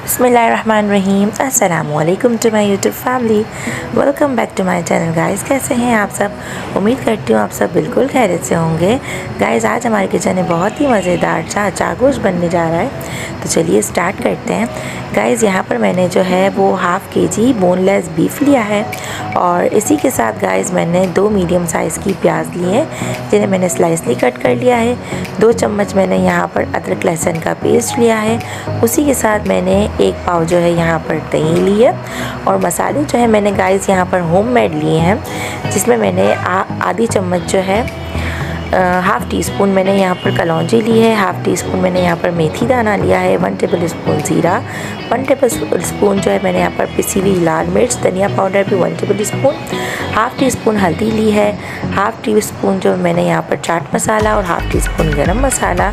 बिस्मिल्लाहिर्रहमानिर्रहीम। अस्सलामुअलैकुम to my YouTube family. Welcome back to my channel guys. कैसे हैं आप सब? उम्मीद करती हूँ आप सब बिल्कुल खैरियत से होंगे। गाइस आज हमारे किचन में बहुत ही मज़ेदार चागोश बनने जा रहा है, तो चलिए स्टार्ट करते हैं। गाइस यहाँ पर मैंने जो है वो हाफ़ केजी बोनलेस बीफ लिया है और इसी के साथ गाइस मैंने 2 मीडियम साइज़ की प्याज ली है जिन्हें मैंने स्लाइसली कट कर लिया है। 2 चम्मच मैंने यहाँ पर अदरक लहसुन का पेस्ट लिया है। उसी के साथ मैंने 1 पाव जो है यहाँ पर दही ली है और मसाले जो है मैंने गाइस यहाँ पर होममेड लिए हैं, जिसमें मैंने आधी चम्मच जो है हाफ़ टी स्पून मैंने यहाँ पर कलौंजी ली है, हाफ़ टी स्पून मैंने यहाँ पर मेथी दाना लिया है, 1 टेबल स्पून ज़ीरा, 1 टेबल स्पून जो है मैंने यहाँ पर पिसी हुई लाल मिर्च, धनिया पाउडर भी 1 table spoon, half tea spoon हल्दी ली है, हाफ़ टी स्पून जो मैंने यहाँ पर चाट मसाला और हाफ़ टी स्पून गरम मसाला,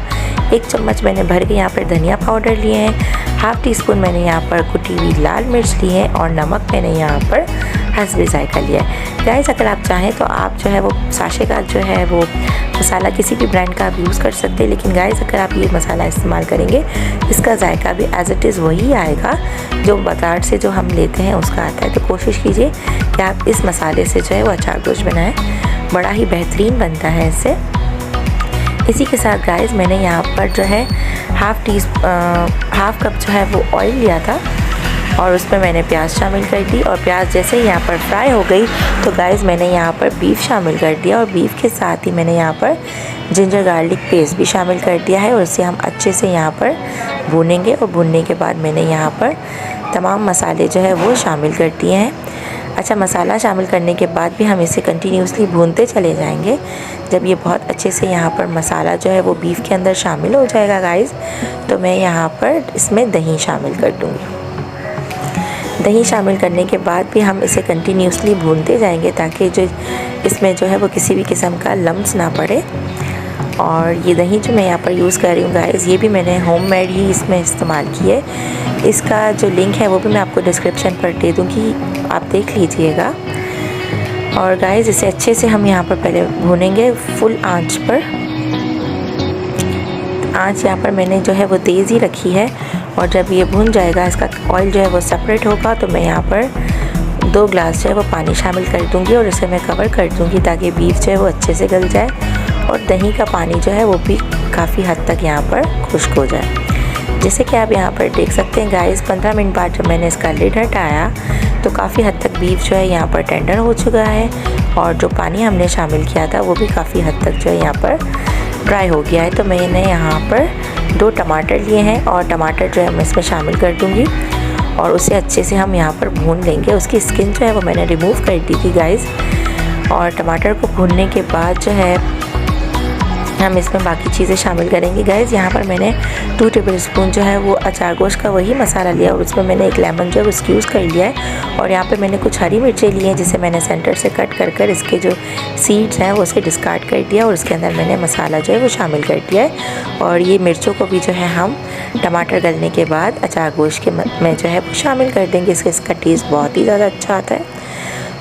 1 चम्मच मैंने भर के यहाँ पर धनिया पाउडर लिए हैं, हाफ़ टी स्पून मैंने यहाँ पर कुटी हुई लाल मिर्च ली है और नमक मैंने यहाँ पर हस्बे ज़ायका लिया है। गाइस अगर आप चाहें तो आप जो है वो साशे का जो है वो मसाला किसी भी ब्रांड का आप यूज़ कर सकते हैं, लेकिन गाइस अगर आप ये मसाला इस्तेमाल करेंगे इसका जायका भी एज़ इट इज़ वही आएगा जो बाज़ार से जो हम लेते हैं उसका आता है। तो कोशिश कीजिए कि आप इस मसाले से जो है वो अचार गोश्त बनाएं, बड़ा ही बेहतरीन बनता है इससे। इसी के साथ गाइस मैंने यहाँ पर जो है हाफ़ कप जो है वो ऑयल लिया था और उसमें मैंने प्याज शामिल कर दी और प्याज जैसे ही यहाँ पर फ्राई हो गई तो गाइस मैंने यहाँ पर बीफ शामिल कर दिया और बीफ के साथ ही मैंने यहाँ पर जिंजर गार्लिक पेस्ट भी शामिल कर दिया है और इसे हम अच्छे से यहाँ पर भूनेंगे। और भूनने के बाद मैंने यहाँ पर तमाम मसाले जो है वो शामिल कर दिए हैं। अच्छा, मसाला शामिल करने के बाद भी हम इसे कंटिन्यूसली भूनते चले जाएंगे। जब ये बहुत अच्छे से यहाँ पर मसाला जो है वो बीफ के अंदर शामिल हो जाएगा गाइस, तो मैं यहाँ पर इसमें दही शामिल कर दूँगी। दही शामिल करने के बाद भी हम इसे कंटिन्यूसली भूनते जाएंगे ताकि जो इसमें जो है वो किसी भी किस्म का लम्स ना पड़े। और ये दही जो मैं यहाँ पर यूज़ कर रही हूँ गाइस, ये भी मैंने होममेड ही इसमें इस्तेमाल की है। इसका जो लिंक है वो भी मैं आपको डिस्क्रिप्शन पर दे दूँगी, आप देख लीजिएगा। और गाइस इसे अच्छे से हम यहाँ पर पहले भूनेंगे फुल आंच पर। आंच यहाँ पर मैंने जो है वो तेज़ ही रखी है और जब ये भुन जाएगा, इसका ऑयल जो है वो सेपरेट होगा, तो मैं यहाँ पर 2 ग्लास जो है वो पानी शामिल कर दूँगी और इसे मैं कवर कर दूँगी ताकि बीफ जो है वो अच्छे से गल जाए और दही का पानी जो है वो भी काफ़ी हद तक यहाँ पर खुश्क हो जाए। जैसे कि आप यहाँ पर देख सकते हैं गाइस, 15 मिनट बाद जब मैंने इसका लिड हटाया तो काफ़ी हद तक बीफ जो है यहाँ पर टेंडर हो चुका है और जो पानी हमने शामिल किया था वो भी काफ़ी हद तक जो है यहाँ पर ड्राई हो गया है। तो मैंने यहाँ पर 2 टमाटर लिए हैं और टमाटर जो है मैं इसमें शामिल कर दूँगी और उसे अच्छे से हम यहाँ पर भून लेंगे। उसकी स्किन जो है वो मैंने रिमूव कर दी थी गाइस। और टमाटर को भूनने के बाद जो है हम इसमें बाकी चीज़ें शामिल करेंगे गाइस। यहाँ पर मैंने 2 टेबल स्पून जो है वो अचार गोश्त का वही मसाला लिया और उसमें मैंने 1 लेमन जो है वो स्क्यूज़ कर लिया है और यहाँ पे मैंने कुछ हरी मिर्चें ली हैं जिसे मैंने सेंटर से कट कर इसके जो सीड्स हैं वो उसे डिस्कार्ड कर दिया और उसके अंदर मैंने मसाला जो है वो शामिल कर दिया है। और ये मिर्चों को भी जो है हम टमाटर गलने के बाद अचार गोश्त के में जो है वो शामिल कर देंगे। इसका टेस्ट बहुत ही ज़्यादा अच्छा आता है।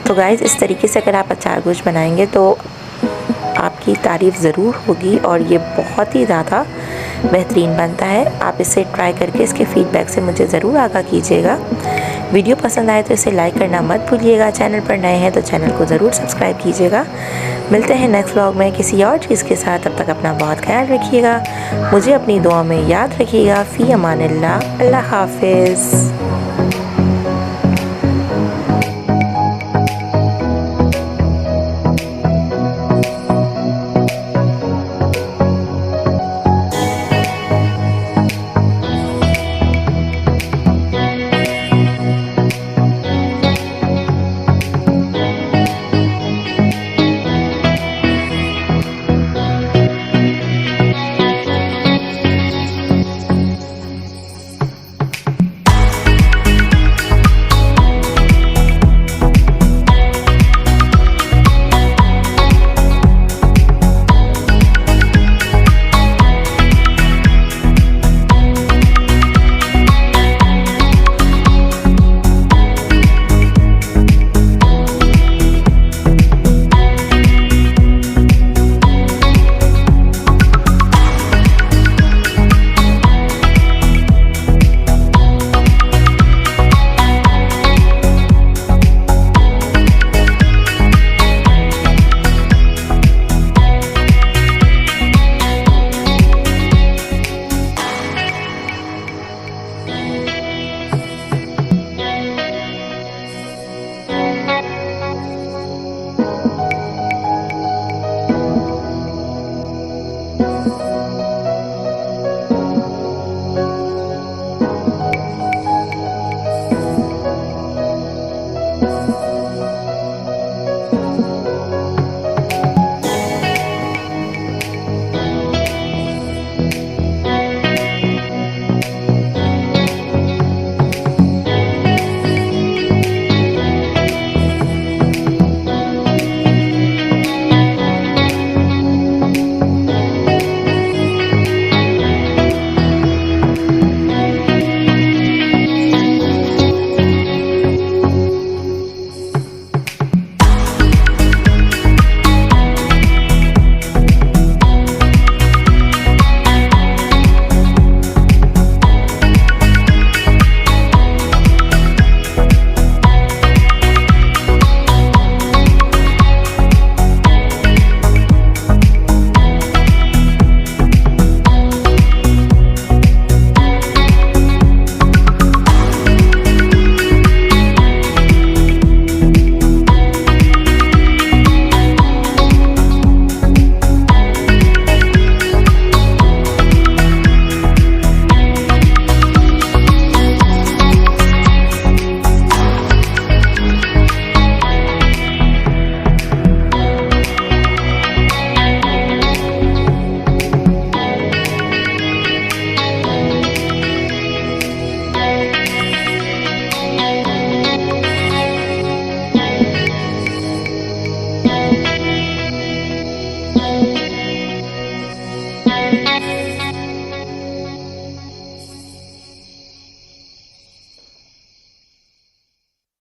तो गाइस इस तरीके से अगर आप अचार गोश्त बनाएंगे तो आपकी तारीफ़ ज़रूर होगी और ये बहुत ही ज़्यादा बेहतरीन बनता है। आप इसे ट्राई करके इसके फ़ीडबैक से मुझे ज़रूर आगाह कीजिएगा। वीडियो पसंद आए तो इसे लाइक करना मत भूलिएगा। चैनल पर नए हैं तो चैनल को ज़रूर सब्सक्राइब कीजिएगा। मिलते हैं नेक्स्ट व्लॉग में किसी और चीज़ के साथ। तब तक अपना बहुत ख्याल रखिएगा, मुझे अपनी दुआ में याद रखिएगा। फ़ी अमानिल्लाह, अल्लाह हाफ़िज़।